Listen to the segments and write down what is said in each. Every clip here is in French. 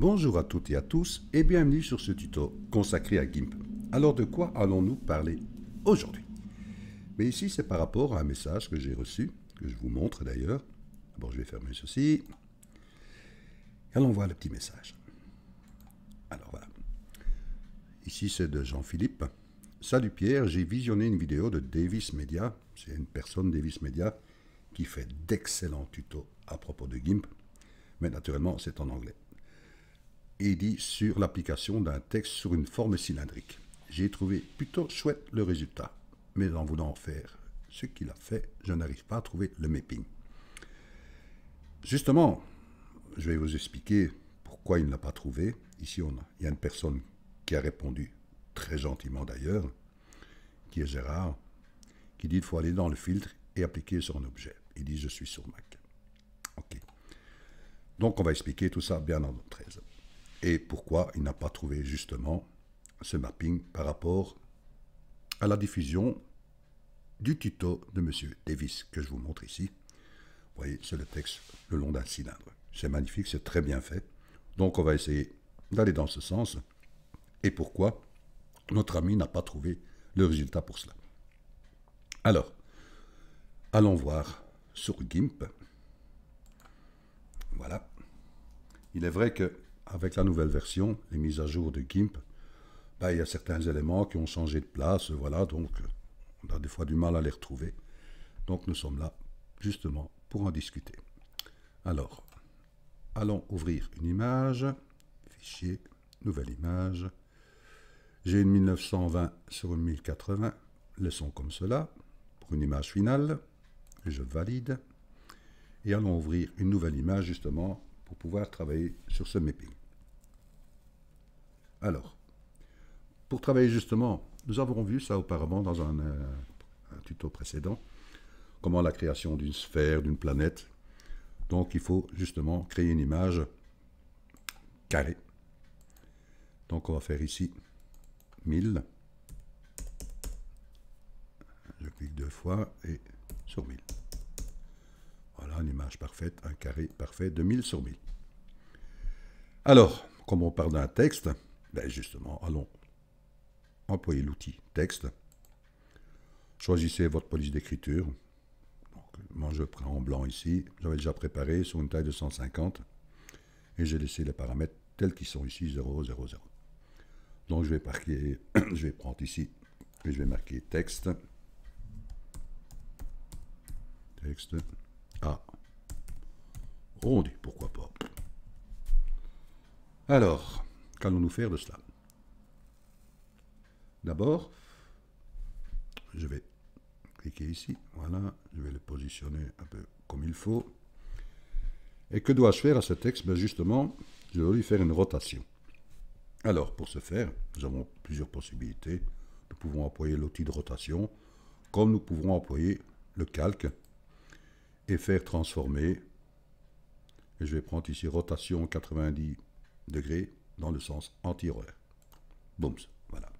Bonjour à toutes et à tous et bienvenue sur ce tuto consacré à GIMP. Alors de quoi allons-nous parler aujourd'hui? Mais ici c'est par rapport à un message que j'ai reçu, que je vous montre d'ailleurs. Bon, je vais fermer ceci. Allons voir le petit message. Alors voilà. Ici c'est de Jean-Philippe. Salut Pierre, j'ai visionné une vidéo de Davis Media. C'est une personne Davis Media qui fait d'excellents tutos à propos de GIMP. Mais naturellement c'est en anglais. Et il dit sur l'application d'un texte sur une forme cylindrique. J'ai trouvé plutôt chouette le résultat, mais en voulant faire ce qu'il a fait, je n'arrive pas à trouver le mapping. Justement, je vais vous expliquer pourquoi il ne l'a pas trouvé. Ici, il y a une personne qui a répondu, très gentiment d'ailleurs, qui est Gérard, qui dit qu'il faut aller dans le filtre et appliquer sur un objet. Il dit je suis sur Mac. Ok. Donc on va expliquer tout ça bien en 13. Et pourquoi il n'a pas trouvé justement ce mapping par rapport à la diffusion du tuto de M. Davis que je vous montre ici. Vous voyez, c'est le texte le long d'un cylindre. C'est magnifique, c'est très bien fait. Donc on va essayer d'aller dans ce sens. Et pourquoi notre ami n'a pas trouvé le résultat pour cela. Alors, allons voir sur GIMP. Voilà. Il est vrai que avec la nouvelle version, les mises à jour de GIMP, ben, il y a certains éléments qui ont changé de place, voilà, donc on a des fois du mal à les retrouver. Donc nous sommes là justement pour en discuter. Alors, allons ouvrir une image, fichier, nouvelle image. J'ai une 1920 sur une 1080, laissons comme cela, pour une image finale, je valide, et allons ouvrir une nouvelle image justement pour pouvoir travailler sur ce mapping. Alors, pour travailler justement, nous avons vu ça auparavant dans un tuto précédent, comment la création d'une sphère, d'une planète. Donc il faut justement créer une image carrée. Donc on va faire ici 1000. Je clique deux fois et sur 1000. Voilà une image parfaite, un carré parfait de 1000 sur 1000. Alors, comme on parle d'un texte, ben justement, allons employer l'outil texte. Choisissez votre police d'écriture. Moi, je prends en blanc ici. J'avais déjà préparé sur une taille de 150. Et j'ai laissé les paramètres tels qu'ils sont ici, 0, 0, 0. Donc, je vais marquer, je vais prendre ici, et je vais marquer texte. Texte. Ah. On dit, pourquoi pas. Alors, qu'allons-nous faire de cela? D'abord, je vais cliquer ici, voilà, je vais le positionner un peu comme il faut. Et que dois-je faire à ce texte? Ben justement, je dois lui faire une rotation. Alors, pour ce faire, nous avons plusieurs possibilités. Nous pouvons employer l'outil de rotation, comme nous pouvons employer le calque et faire transformer. Et je vais prendre ici rotation 90 degrés dans le sens anti-horaire. Boum, voilà.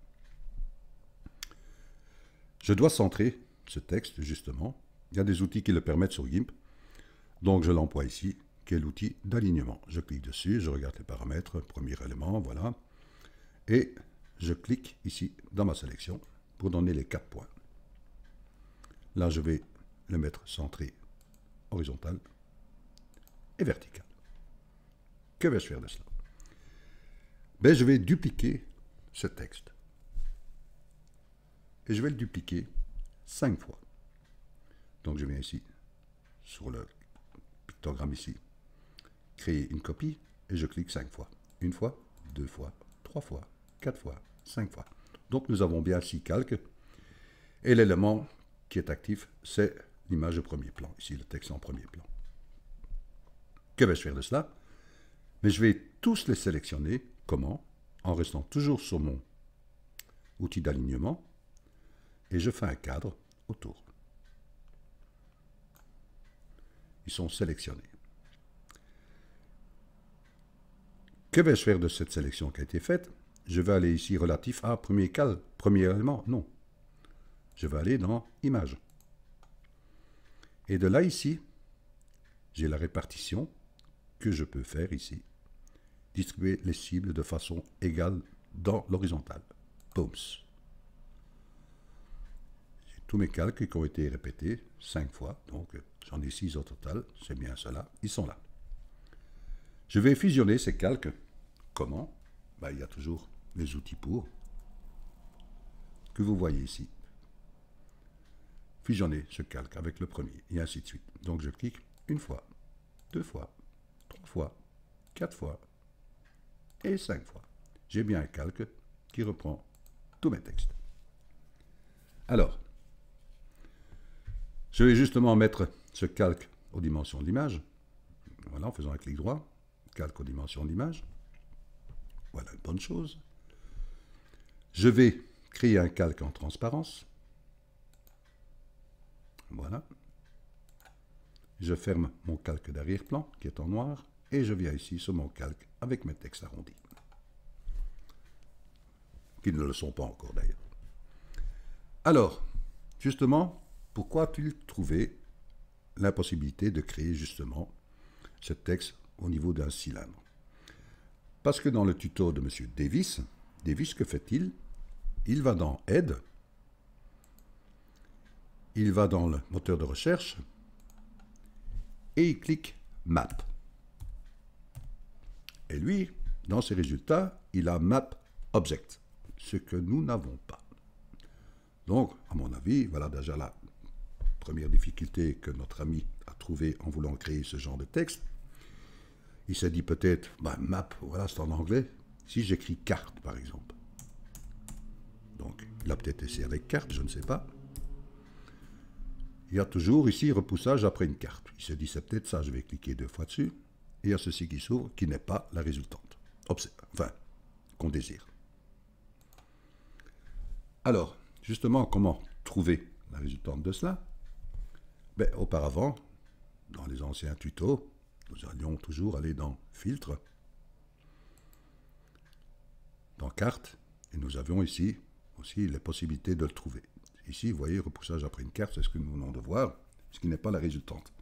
Je dois centrer ce texte, justement. Il y a des outils qui le permettent sur GIMP. Donc, je l'emploie ici, qui est l'outil d'alignement. Je clique dessus, je regarde les paramètres, premier élément, voilà. Et je clique ici dans ma sélection pour donner les 4 points. Là, je vais le mettre centré horizontal et vertical. Que vais-je faire de cela? Ben, je vais dupliquer ce texte. Et je vais le dupliquer 5 fois. Donc je viens ici, sur le pictogramme ici, créer une copie, et je clique 5 fois. Une fois, 2 fois, 3 fois, 4 fois, 5 fois. Donc nous avons bien 6 calques. Et l'élément qui est actif, c'est l'image de premier plan. Ici, le texte en premier plan. Que vais-je faire de cela? Mais je vais tous les sélectionner. Comment? En restant toujours sur mon outil d'alignement. Et je fais un cadre autour. Ils sont sélectionnés. Que vais-je faire de cette sélection qui a été faite? Je vais aller ici relatif à premier élément. Non. Je vais aller dans Image. Et de là ici, j'ai la répartition que je peux faire ici. distribuer les cibles de façon égale dans l'horizontale. Booms. J'ai tous mes calques qui ont été répétés 5 fois, donc j'en ai 6 au total, c'est bien cela, ils sont là. Je vais fusionner ces calques. Comment? Ben, il y a toujours les outils pour, que vous voyez ici. Fusionner ce calque avec le premier, et ainsi de suite. Donc je clique une fois, 2 fois, 3 fois, 4 fois, et 5 fois. J'ai bien un calque qui reprend tous mes textes. Alors, je vais justement mettre ce calque aux dimensions de l'image. Voilà, en faisant un clic droit, calque aux dimensions de l'image. Voilà une bonne chose. Je vais créer un calque en transparence. Voilà. Je ferme mon calque d'arrière-plan qui est en noir et je viens ici sur mon calque avec mes textes arrondis. Qui ne le sont pas encore d'ailleurs. Alors, justement, pourquoi a-t-il trouvé l'impossibilité de créer justement ce texte au niveau d'un cylindre? Parce que dans le tuto de M. Davis, que fait-il? Il va dans Aide, il va dans le moteur de recherche et il clique Map. Et lui, dans ses résultats, il a Map Object, ce que nous n'avons pas. Donc, à mon avis, voilà déjà la première difficulté que notre ami a trouvée en voulant créer ce genre de texte. Il s'est dit peut-être, bah, map, voilà, c'est en anglais. Si j'écris carte, par exemple. Donc, il a peut-être essayé avec carte, je ne sais pas. Il y a toujours ici repoussage après une carte. Il s'est dit, c'est peut-être ça, je vais cliquer 2 fois dessus. Et il y a ceci qui s'ouvre, qui n'est pas la résultante. Enfin, qu'on désire. Alors, justement, comment trouver la résultante de cela? Ben, auparavant, dans les anciens tutos, nous allions toujours aller dans Filtre, dans Carte, et nous avions ici aussi les possibilités de le trouver. Ici, vous voyez, repoussage après une carte, c'est ce que nous venons de voir, ce qui n'est pas la résultante.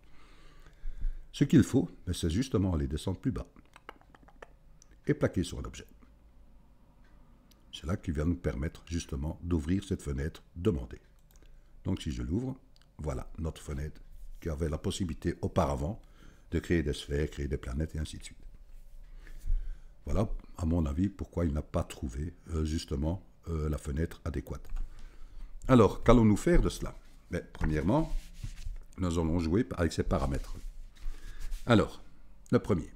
Ce qu'il faut, ben, c'est justement aller descendre plus bas et plaquer sur un objet. C'est là qui va nous permettre justement d'ouvrir cette fenêtre demandée. Donc si je l'ouvre, voilà notre fenêtre qui avait la possibilité auparavant de créer des sphères, créer des planètes et ainsi de suite. Voilà, à mon avis, pourquoi il n'a pas trouvé justement la fenêtre adéquate. Alors, qu'allons-nous faire de cela? Mais, premièrement, nous allons jouer avec ces paramètres. Alors, le premier.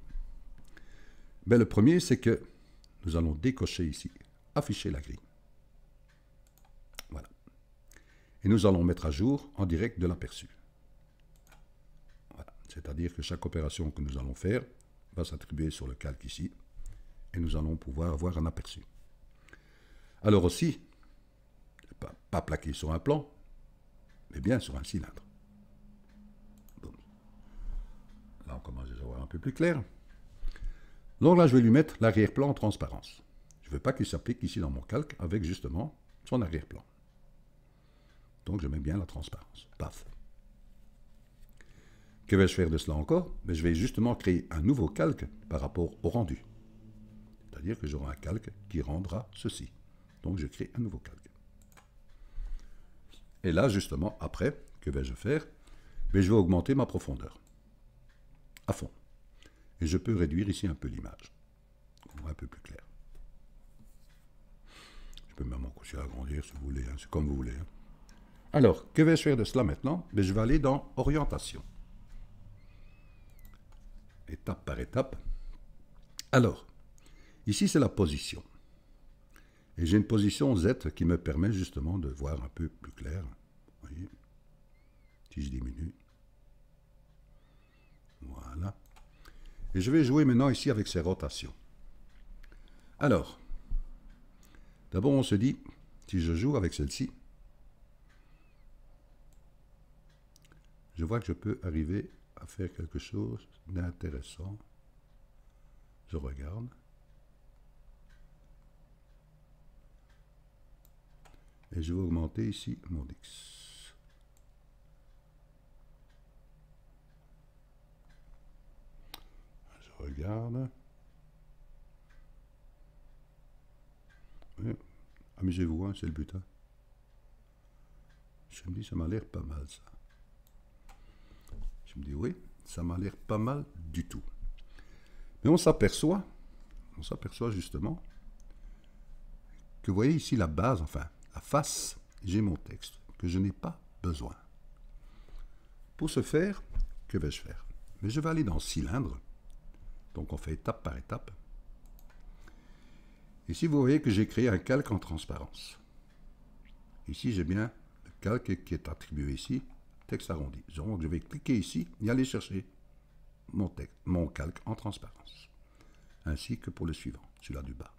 Ben, le premier, c'est que nous allons décocher ici, afficher la grille. Voilà. Et nous allons mettre à jour en direct de l'aperçu. Voilà. C'est-à-dire que chaque opération que nous allons faire va s'attribuer sur le calque ici, et nous allons pouvoir avoir un aperçu. Alors aussi, pas plaqué sur un plan, mais bien sur un cylindre. Bon. Là, on commence à voir un peu plus clair. Donc là, je vais lui mettre l'arrière-plan en transparence. Je ne veux pas qu'il s'applique ici dans mon calque avec justement son arrière-plan. Donc je mets bien la transparence. Paf. Que vais-je faire de cela encore? Mais je vais justement créer un nouveau calque par rapport au rendu. C'est-à-dire que j'aurai un calque qui rendra ceci. Donc je crée un nouveau calque. Et là, justement, après, que vais-je faire? Mais je vais augmenter ma profondeur à fond. Et je peux réduire ici un peu l'image. On voit un peu plus clair. Je peux même aussi agrandir si vous voulez, hein, c'est comme vous voulez. Hein. Alors, que vais-je faire de cela maintenant? Mais je vais aller dans Orientation. Étape par étape. Alors, ici c'est la position. Et j'ai une position Z qui me permet justement de voir un peu plus clair. Vous voyez? Si je diminue. Voilà. Et je vais jouer maintenant ici avec ces rotations. Alors, d'abord on se dit, si je joue avec celle-ci, je vois que je peux arriver à faire quelque chose d'intéressant. Je regarde. Et je vais augmenter ici mon X. Je regarde. Amusez-vous, hein, c'est le but. Hein. Je me dis, ça m'a l'air pas mal, ça. Je me dis, oui, ça m'a l'air pas mal du tout. Mais on s'aperçoit justement, que vous voyez ici la base, enfin, la face, j'ai mon texte, que je n'ai pas besoin. Pour ce faire, que vais-je faire? Mais je vais aller dans cylindre, donc on fait étape par étape. Ici, vous voyez que j'ai créé un calque en transparence. Ici, j'ai bien le calque qui est attribué ici, texte arrondi. Donc, je vais cliquer ici et aller chercher mon calque en transparence. Ainsi que pour le suivant, celui-là du bas.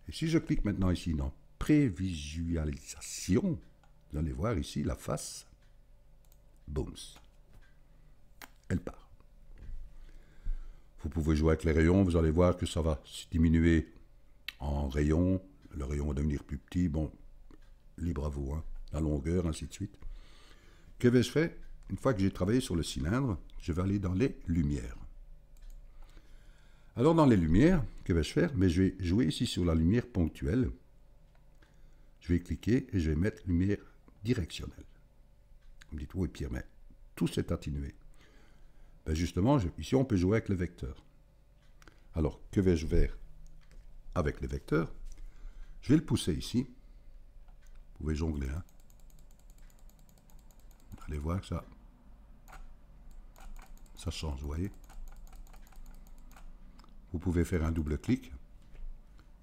Et si je clique maintenant ici dans prévisualisation, vous allez voir ici la face, boum, elle part. Vous pouvez jouer avec les rayons, vous allez voir que ça va se diminuer en rayons, le rayon va devenir plus petit, bon, libre à vous, hein, la longueur, ainsi de suite. Que vais-je faire? Une fois que j'ai travaillé sur le cylindre, je vais aller dans les lumières. Alors dans les lumières, que vais-je faire? Mais je vais jouer ici sur la lumière ponctuelle. Je vais cliquer et je vais mettre lumière directionnelle. Vous me dites, oui Pierre, mais tout s'est atténué. Ben justement, ici on peut jouer avec le vecteur. Alors, que vais-je faire avec le vecteur? Je vais le pousser ici. Vous pouvez jongler. Hein. Vous allez voir que ça change, vous voyez. Vous pouvez faire un double clic.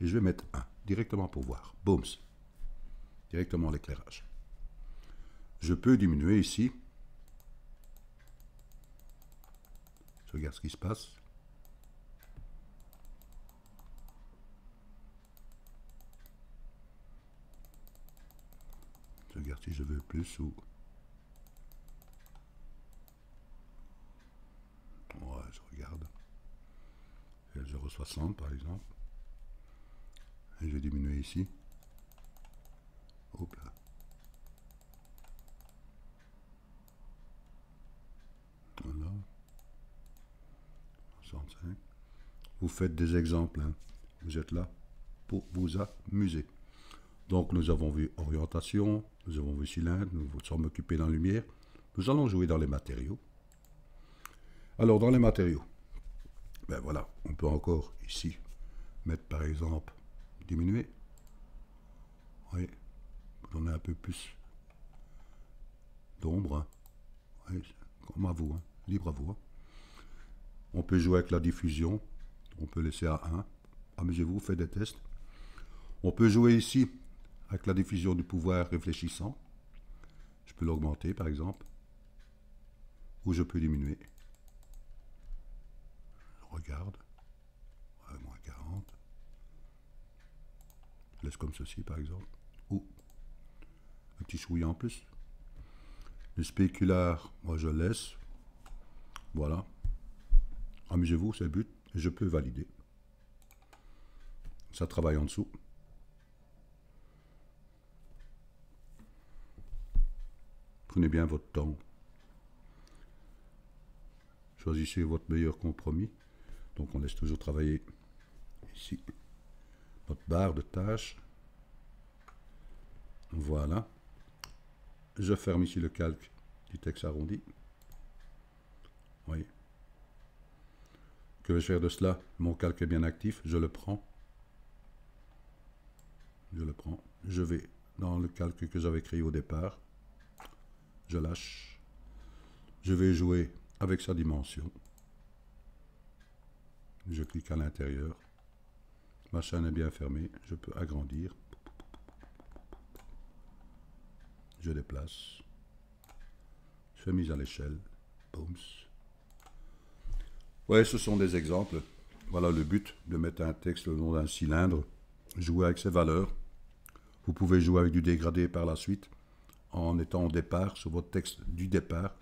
Et je vais mettre 1, directement pour voir. Boum. Directement l'éclairage. Je peux diminuer ici. Je regarde ce qui se passe. Je regarde si je veux plus ou... Ouais, je regarde. 0,60 par exemple. Et je vais diminuer ici. Hop là. Voilà. 65. Vous faites des exemples. Hein. Vous êtes là pour vous amuser. Donc nous avons vu orientation, nous avons vu cylindre, nous sommes occupés dans la lumière. Nous allons jouer dans les matériaux. Alors dans les matériaux, ben voilà, on peut encore ici mettre par exemple diminuer. Oui, donner un peu plus d'ombre. Hein. Oui, comme à vous, hein. Libre à vous. Hein. On peut jouer avec la diffusion, on peut laisser à 1. Amusez-vous, faites des tests. On peut jouer ici avec la diffusion du pouvoir réfléchissant. Je peux l'augmenter par exemple. Ou je peux diminuer. Je regarde. Ouais, moins 40. Je laisse comme ceci par exemple. Ou un petit chouïa en plus. Le spéculaire, moi je laisse. Voilà. Amusez-vous, c'est le but. Et je peux valider. Ça travaille en dessous. Prenez bien votre temps. Choisissez votre meilleur compromis. Donc on laisse toujours travailler ici notre barre de tâches. Voilà. Je ferme ici le calque du texte arrondi. Oui. Que vais-je faire de cela? Mon calque est bien actif. Je le prends. Je le prends. Je vais dans le calque que j'avais créé au départ. Je lâche. Je vais jouer avec sa dimension. Je clique à l'intérieur. Ma chaîne est bien fermée. Je peux agrandir. Je déplace. Je fais mise à l'échelle. Boum. Ouais, ce sont des exemples. Voilà le but de mettre un texte le long d'un cylindre. Jouer avec ses valeurs. Vous pouvez jouer avec du dégradé par la suite. En étant au départ, sur votre texte du départ.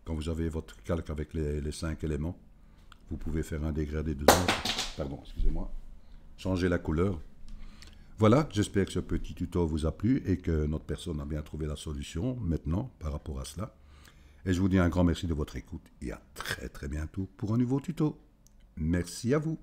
Quand vous avez votre calque avec les 5 éléments. Vous pouvez faire un dégradé de pardon, excusez-moi. Changer la couleur. Voilà, j'espère que ce petit tuto vous a plu et que notre personne a bien trouvé la solution maintenant par rapport à cela. Et je vous dis un grand merci de votre écoute et à très bientôt pour un nouveau tuto. Merci à vous.